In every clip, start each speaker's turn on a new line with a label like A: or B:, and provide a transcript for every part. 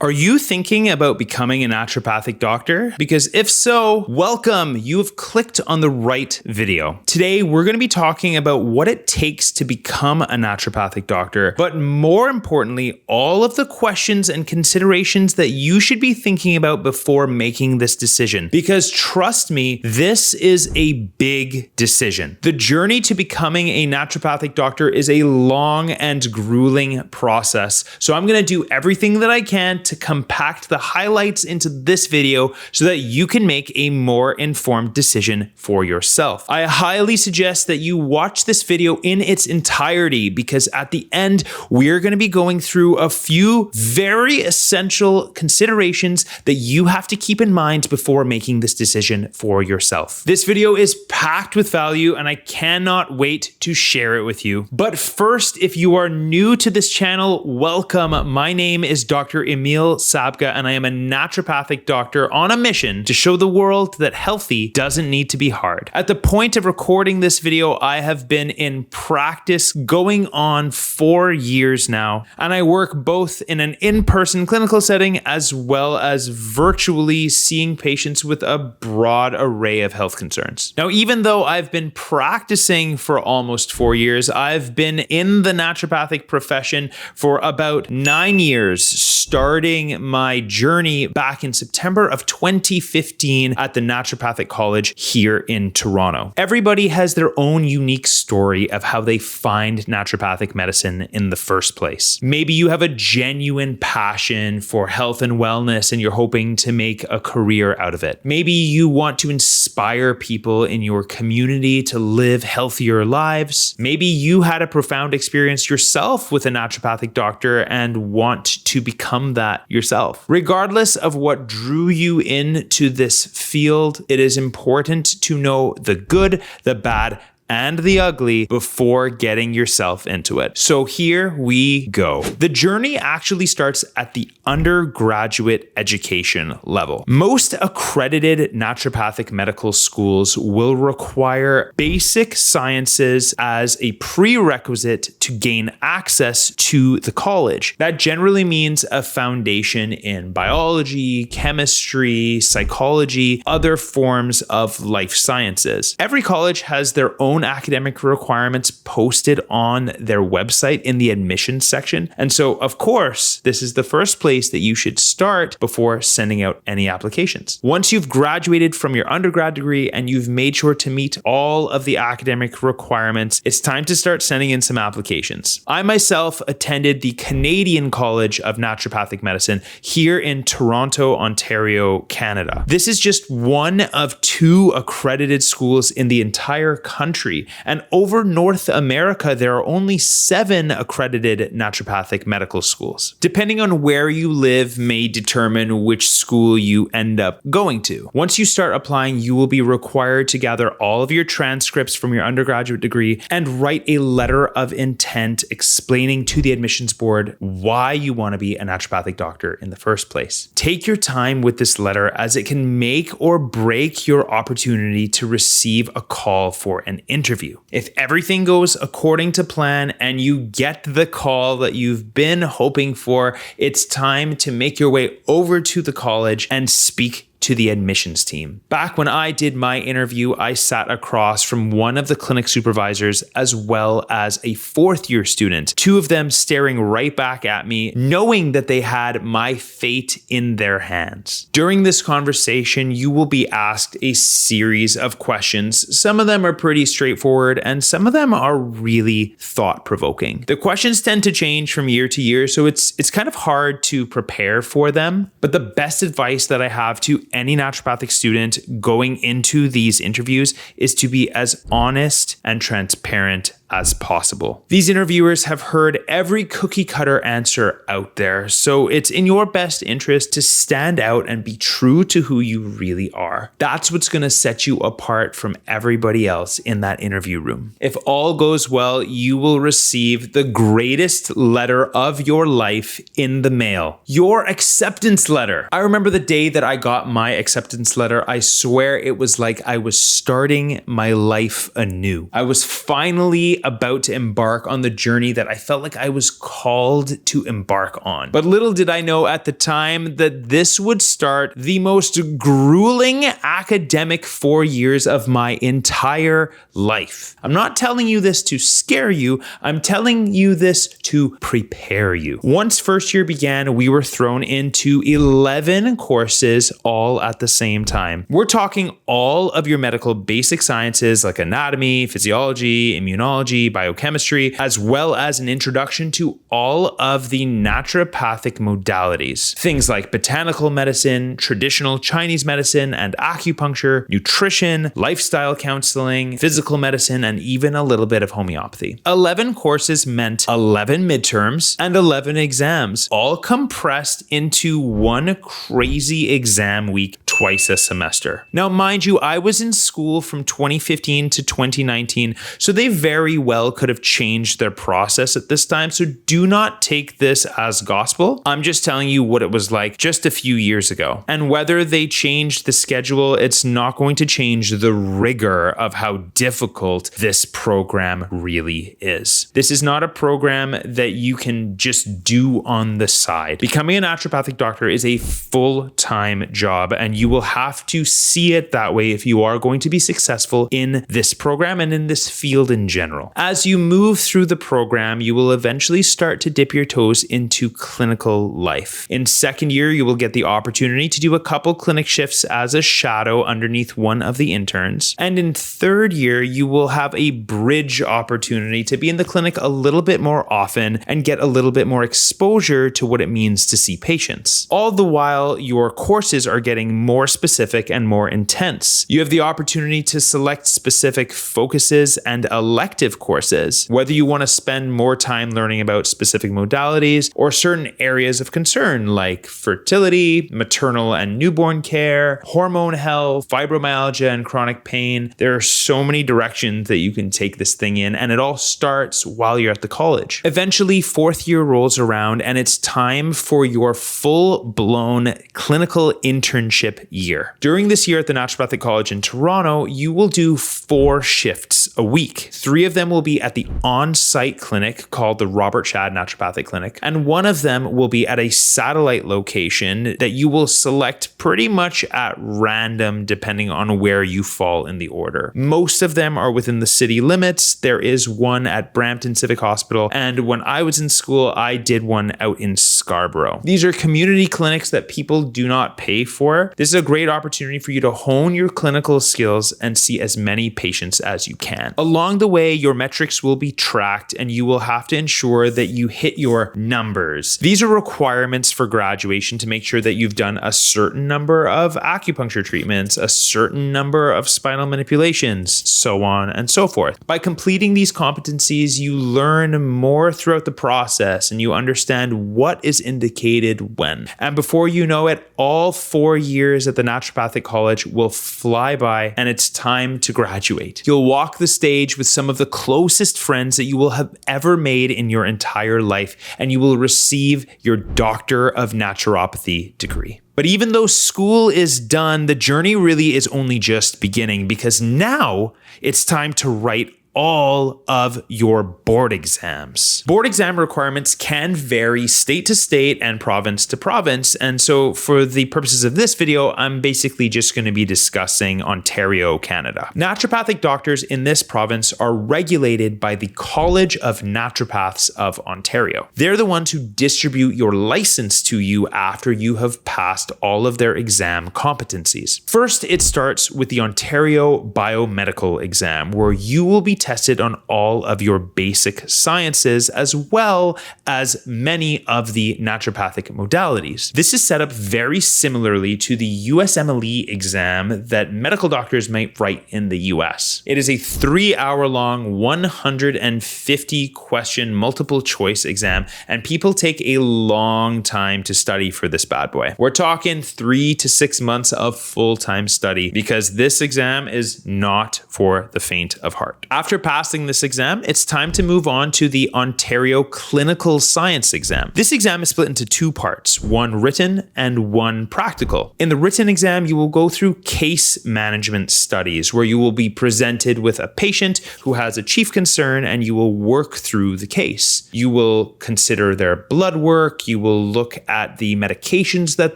A: Are you thinking about becoming a naturopathic doctor? Because if so, welcome, you have clicked on the right video. Today, we're going to be talking about what it takes to become a naturopathic doctor, but more importantly, all of the questions and considerations that you should be thinking about before making this decision. Because trust me, this is a big decision. The journey to becoming a naturopathic doctor is a long and grueling process. So I'm going to do everything that I can to compact the highlights into this video so that you can make a more informed decision for yourself. I highly suggest that you watch this video in its entirety because at the end, we're going to be going through a few very essential considerations that you have to keep in mind before making this decision for yourself. This video is packed with value and I cannot wait to share it with you. But first, if you are new to this channel, welcome. My name is Dr. Emile and I am a naturopathic doctor on a mission to show the world that healthy doesn't need to be hard. At the point of recording this video, I have been in practice going on 4 years now, and I work both in an in-person clinical setting as well as virtually seeing patients with a broad array of health concerns. Now, even though I've been practicing for almost 4 years, I've been in the naturopathic profession for about 9 years, starting my journey back in September of 2015 at the Naturopathic College here in Toronto. Everybody has their own unique story of how they find naturopathic medicine in the first place. Maybe you have a genuine passion for health and wellness and you're hoping to make a career out of it. Maybe you want to inspire people in your community to live healthier lives. Maybe you had a profound experience yourself with a naturopathic doctor and want to become that yourself. Regardless of what drew you into this field, it is important to know the good, the bad, and the ugly before getting yourself into it. So here we go. The journey actually starts at the undergraduate education level. Most accredited naturopathic medical schools will require basic sciences as a prerequisite to gain access to the college. That generally means a foundation in biology, chemistry, psychology, other forms of life sciences. Every college has their own academic requirements posted on their website in the admissions section. And so, of course, this is the first place that you should start before sending out any applications. Once you've graduated from your undergrad degree and you've made sure to meet all of the academic requirements, it's time to start sending in some applications. I myself attended the Canadian College of Naturopathic Medicine here in Toronto, Ontario, Canada. This is just one of 2 accredited schools in the entire country. And over North America, there are only 7 accredited naturopathic medical schools. Depending on where you live may determine which school you end up going to. Once you start applying, you will be required to gather all of your transcripts from your undergraduate degree and write a letter of intent explaining to the admissions board why you want to be a naturopathic doctor in the first place. Take your time with this letter as it can make or break your opportunity to receive a call for an interview. If everything goes according to plan and you get the call that you've been hoping for, it's time to make your way over to the college and speak to the admissions team. Back when I did my interview, I sat across from one of the clinic supervisors as well as a 4th-year student, 2 of them staring right back at me, knowing that they had my fate in their hands. During this conversation, you will be asked a series of questions. Some of them are pretty straightforward and some of them are really thought-provoking. The questions tend to change from year to year, so it's kind of hard to prepare for them, but the best advice that I have to any naturopathic student going into these interviews is to be as honest and transparent as possible. These interviewers have heard every cookie cutter answer out there, so it's in your best interest to stand out and be true to who you really are. That's what's going to set you apart from everybody else in that interview room. If all goes well, you will receive the greatest letter of your life in the mail. Your acceptance letter. I remember the day that I got my acceptance letter. I swear it was like I was starting my life anew. I was finally really about to embark on the journey that I felt like I was called to embark on. But little did I know at the time that this would start the most grueling academic 4 years of my entire life. I'm not telling you this to scare you. I'm telling you this to prepare you. Once first year began, we were thrown into 11 courses all at the same time. We're talking all of your medical basic sciences like anatomy, physiology, immunology, biochemistry, as well as an introduction to all of the naturopathic modalities. Things like botanical medicine, traditional Chinese medicine and acupuncture, nutrition, lifestyle counseling, physical medicine, and even a little bit of homeopathy. 11 courses meant 11 midterms and 11 exams, all compressed into one crazy exam week twice a semester. Now, mind you, I was in school from 2015 to 2019, so they very well could have changed their process at this time, so do not take this as gospel. I'm just telling you what it was like just a few years ago. And whether they changed the schedule, it's not going to change the rigor of how difficult this program really is. This is not a program that you can just do on the side. Becoming a naturopathic doctor is a full-time job, and you will have to see it that way if you are going to be successful in this program and in this field in general. As you move through the program, you will eventually start to dip your toes into clinical life. In second year, you will get the opportunity to do a couple clinic shifts as a shadow underneath one of the interns. And in third year, you will have a bridge opportunity to be in the clinic a little bit more often and get a little bit more exposure to what it means to see patients. All the while, your courses are getting more specific and more intense. You have the opportunity to select specific focuses and elective courses, whether you want to spend more time learning about specific modalities or certain areas of concern like fertility, maternal and newborn care, hormone health, fibromyalgia and chronic pain. There are so many directions that you can take this thing in, and it all starts while you're at the college. Eventually, fourth year rolls around and it's time for your full-blown clinical internship year. During this year at the Naturopathic College in Toronto, you will do 4 shifts a week. 3 of them will be at the on-site clinic called the Robert Shad Naturopathic Clinic, and one of them will be at a satellite location that you will select pretty much at random depending on where you fall in the order. Most of them are within the city limits. There is one at Brampton Civic Hospital, and when I was in school, I did one out in Scarborough. These are community clinics that people do not pay for. This is a great opportunity for you to hone your clinical skills and see as many patients as you can. Along the way, your metrics will be tracked and you will have to ensure that you hit your numbers. These are requirements for graduation to make sure that you've done a certain number of acupuncture treatments, a certain number of spinal manipulations, so on and so forth. By completing these competencies, you learn more throughout the process and you understand what is indicated when. And before you know it, all 4 years at the Naturopathic College will fly by and it's time to graduate. You'll walk the stage with some of the closest friends that you will have ever made in your entire life, and you will receive your Doctor of Naturopathy degree. But even though school is done, the journey really is only just beginning, because now it's time to write all of your board exams. Board exam requirements can vary state to state and province to province. And so for the purposes of this video, I'm basically just going to be discussing Ontario, Canada. Naturopathic doctors in this province are regulated by the College of Naturopaths of Ontario. They're the ones who distribute your license to you after you have passed all of their exam competencies. First, it starts with the Ontario Biomedical Exam, where you will be tested on all of your basic sciences as well as many of the naturopathic modalities. This is set up very similarly to the USMLE exam that medical doctors might write in the US. It is a 3-hour-long, 150-question multiple choice exam, and people take a long time to study for this bad boy. We're talking 3 to 6 months of full-time study because this exam is not for the faint of heart. After After passing this exam, it's time to move on to the Ontario Clinical Science exam. This exam is split into two parts, one written and one practical. In the written exam, you will go through case management studies where you will be presented with a patient who has a chief concern and you will work through the case. You will consider their blood work, you will look at the medications that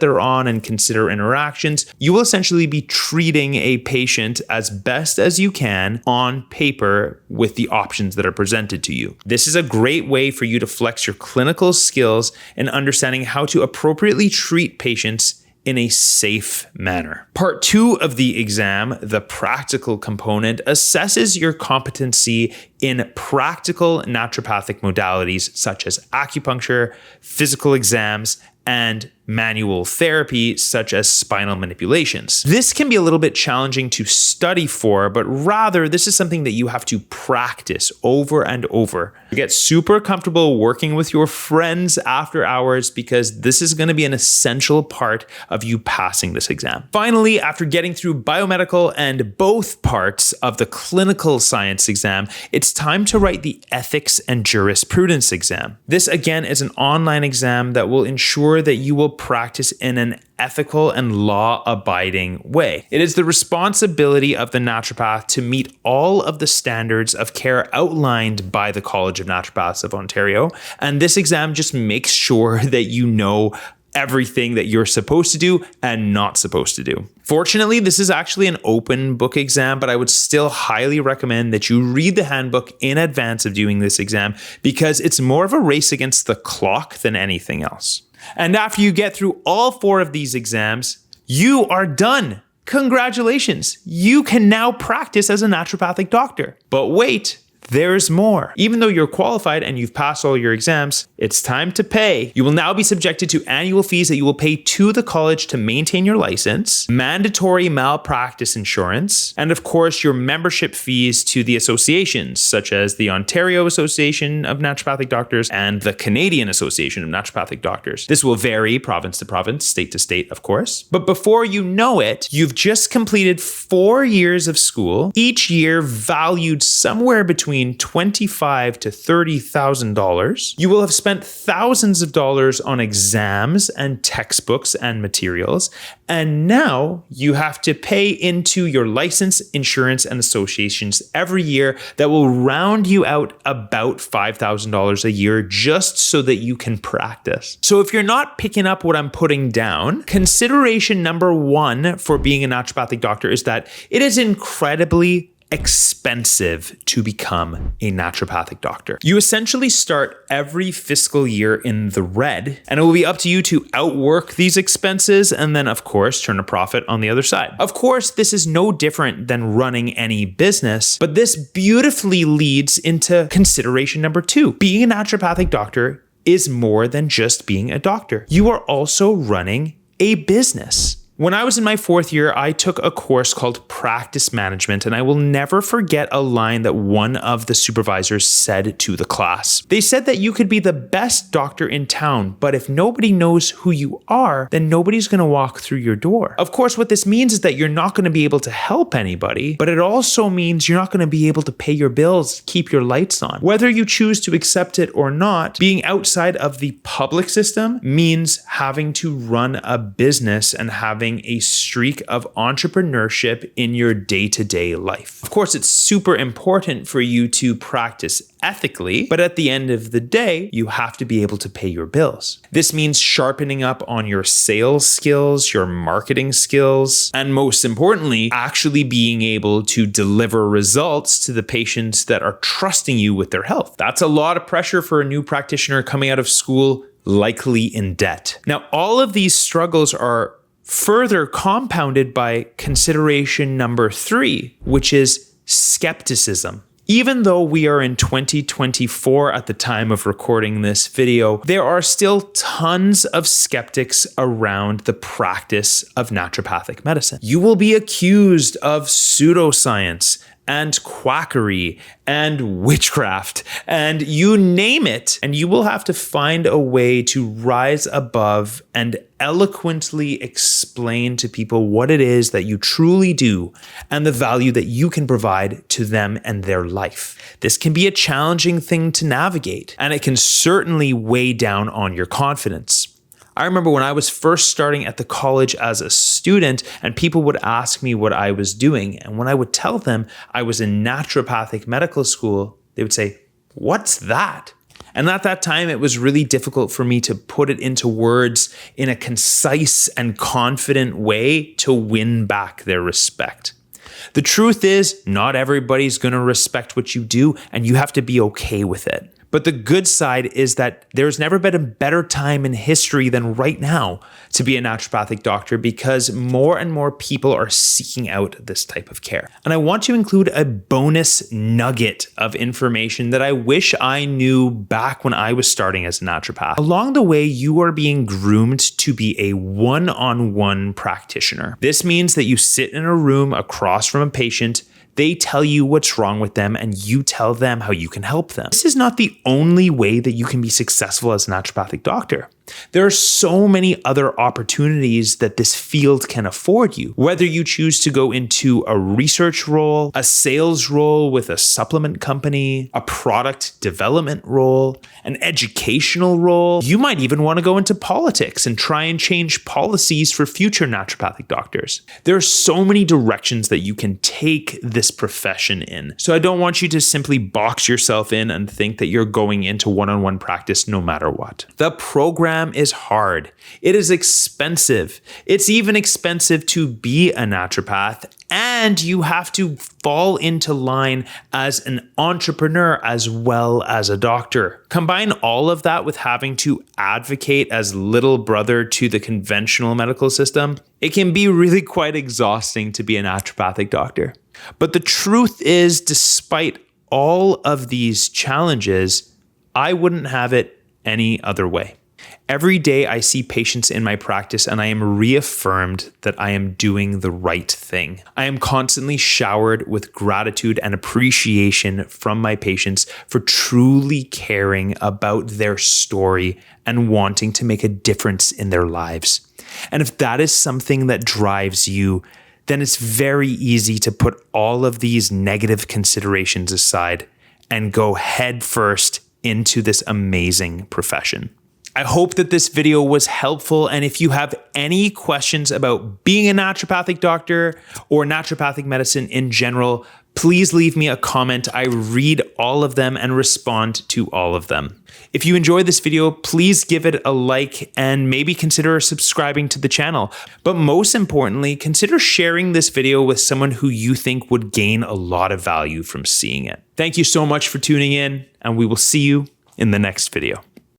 A: they're on and consider interactions. You will essentially be treating a patient as best as you can on paper with the options that are presented to you. This is a great way for you to flex your clinical skills and understanding how to appropriately treat patients in a safe manner. Part 2 of the exam, the practical component, assesses your competency in practical naturopathic modalities such as acupuncture, physical exams, and manual therapy such as spinal manipulations. This can be a little bit challenging to study for, but rather this is something that you have to practice over and over. Get super comfortable working with your friends after hours because this is going to be an essential part of you passing this exam. Finally, after getting through biomedical and both parts of the clinical science exam, it's time to write the ethics and jurisprudence exam. This again is an online exam that will ensure that you will practice in an ethical and law-abiding way. It is the responsibility of the naturopath to meet all of the standards of care outlined by the College of Naturopaths of Ontario, and this exam just makes sure that you know everything that you're supposed to do and not supposed to do. Fortunately, this is actually an open book exam, but I would still highly recommend that you read the handbook in advance of doing this exam because it's more of a race against the clock than anything else. And after you get through all 4 of these exams, you are done. Congratulations. You can now practice as a naturopathic doctor. But wait, there's more. Even though you're qualified and you've passed all your exams, it's time to pay. You will now be subjected to annual fees that you will pay to the college to maintain your license, mandatory malpractice insurance, and of course your membership fees to the associations such as the Ontario Association of Naturopathic Doctors and the Canadian Association of Naturopathic Doctors. This will vary province to province, state to state, of course. But before you know it, you've just completed 4 years of school, each year valued somewhere between $25,000 to $30,000. You will have spent thousands of dollars on exams and textbooks and materials, and now you have to pay into your license, insurance, and associations every year that will round you out about $5,000 a year just so that you can practice. So if you're not picking up what I'm putting down, consideration number 1 for being a naturopathic doctor is that it is incredibly expensive to become a naturopathic doctor. You essentially start every fiscal year in the red, and it will be up to you to outwork these expenses and then, of course, turn a profit on the other side. Of course, this is no different than running any business, but this beautifully leads into consideration number 2. Being a naturopathic doctor is more than just being a doctor. You are also running a business. When I was in my 4th year, I took a course called Practice Management, and I will never forget a line that one of the supervisors said to the class. They said that you could be the best doctor in town, but if nobody knows who you are, then nobody's going to walk through your door. Of course, what this means is that you're not going to be able to help anybody, but it also means you're not going to be able to pay your bills, keep your lights on. Whether you choose to accept it or not, being outside of the public system means having to run a business and having a streak of entrepreneurship in your day-to-day life. Of course, it's super important for you to practice ethically, but at the end of the day, you have to be able to pay your bills. This means sharpening up on your sales skills, your marketing skills, and most importantly, actually being able to deliver results to the patients that are trusting you with their health. That's a lot of pressure for a new practitioner coming out of school, likely in debt. Now, all of these struggles are further compounded by consideration number 3, which is skepticism. Even though we are in 2024 at the time of recording this video, there are still tons of skeptics around the practice of naturopathic medicine. You will be accused of pseudoscience and quackery and witchcraft and you name it. And you will have to find a way to rise above and eloquently explain to people what it is that you truly do and the value that you can provide to them and their life. This can be a challenging thing to navigate, and it can certainly weigh down on your confidence. I remember when I was first starting at the college as a student and people would ask me what I was doing. And when I would tell them I was in naturopathic medical school, they would say, "What's that?" And at that time, it was really difficult for me to put it into words in a concise and confident way to win back their respect. The truth is, not everybody's going to respect what you do, and you have to be okay with it. But the good side is that there's never been a better time in history than right now to be a naturopathic doctor, because more and more people are seeking out this type of care. And I want to include a bonus nugget of information that I wish I knew back when I was starting as a naturopath. Along the way, you are being groomed to be a one-on-one practitioner. This means that you sit in a room across from a patient. They tell you what's wrong with them and you tell them how you can help them. This is not the only way that you can be successful as a naturopathic doctor. There are so many other opportunities that this field can afford you. Whether you choose to go into a research role, a sales role with a supplement company, a product development role, an educational role, you might even want to go into politics and try and change policies for future naturopathic doctors. There are so many directions that you can take this profession in. So I don't want you to simply box yourself in and think that you're going into one-on-one practice no matter what. The program is hard. It is expensive. It's even expensive to be a naturopath, and you have to fall into line as an entrepreneur as well as a doctor. Combine all of that with having to advocate as little brother to the conventional medical system. It can be really quite exhausting to be a naturopathic doctor. But the truth is, despite all of these challenges, I wouldn't have it any other way. Every day I see patients in my practice and I am reaffirmed that I am doing the right thing. I am constantly showered with gratitude and appreciation from my patients for truly caring about their story and wanting to make a difference in their lives. And if that is something that drives you, then it's very easy to put all of these negative considerations aside and go head first into this amazing profession. I hope that this video was helpful, and if you have any questions about being a naturopathic doctor or naturopathic medicine in general, please leave me a comment. I read all of them and respond to all of them. If you enjoyed this video, please give it a like and maybe consider subscribing to the channel. But most importantly, consider sharing this video with someone who you think would gain a lot of value from seeing it. Thank you so much for tuning in, and we will see you in the next video.